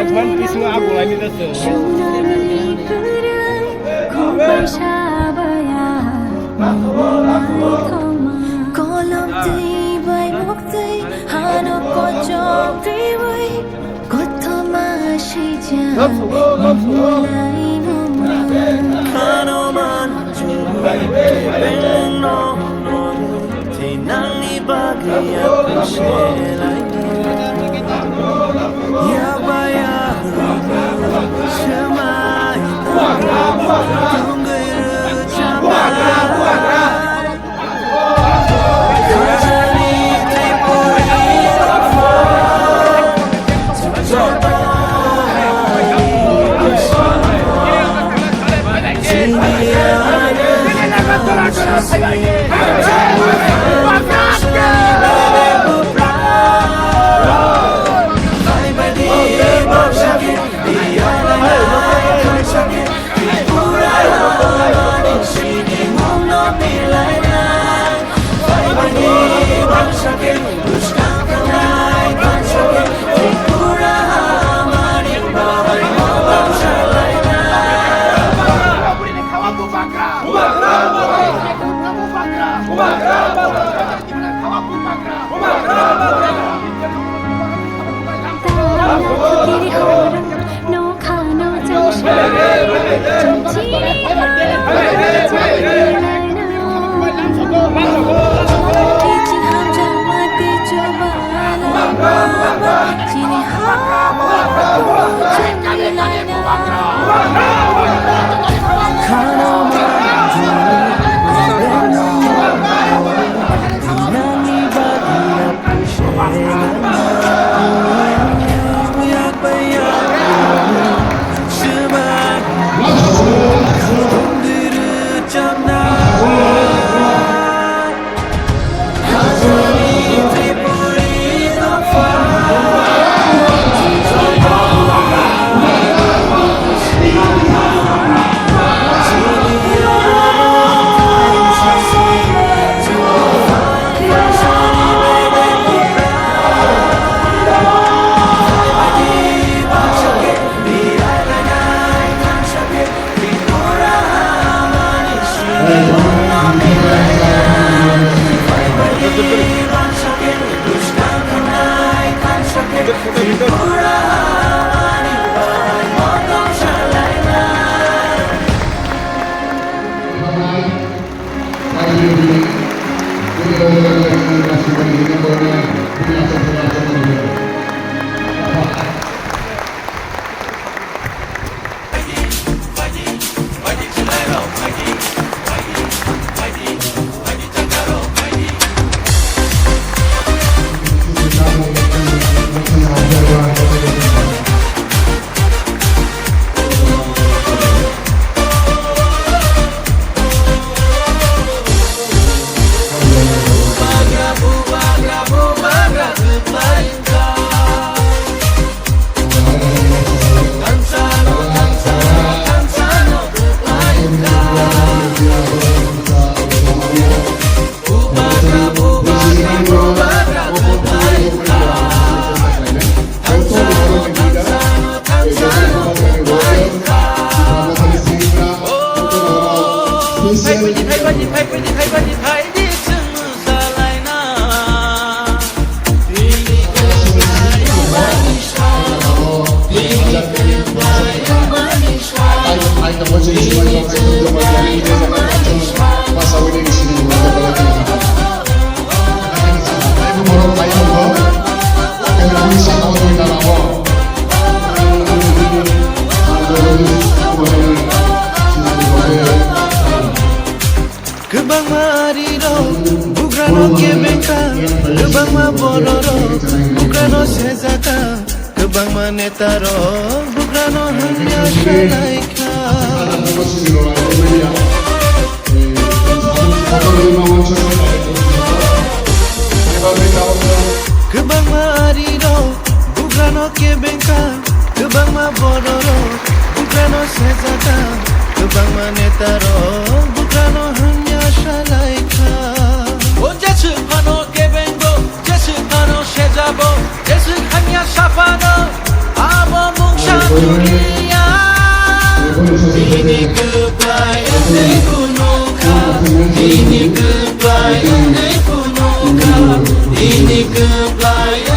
একবার পিছনে আগুন লাগি যাচ্ছে কলম তুই বাই মুখ তুই হানো কচম তুই বাই কত মাসি জান mulai numan Kano man Benno Tinang ibagi ako sila'y Yabaya Siyamay Tunggay Rujabay Kebang marino, bukrano kebeka, kebang mabororo, bukrano sezaka, kebang manetaro, bukrano hanya shalaika. Kebang marino, bukrano kebeka, kebang mabororo, bukrano sezaka, kebang manetaro, bukrano hanya shalaika. O jesu pano kebengo, jesu pano shezabo, jesu hanya shafano, abo dunia ini kebayang kunuka ini kebayang kunuka ini kebayang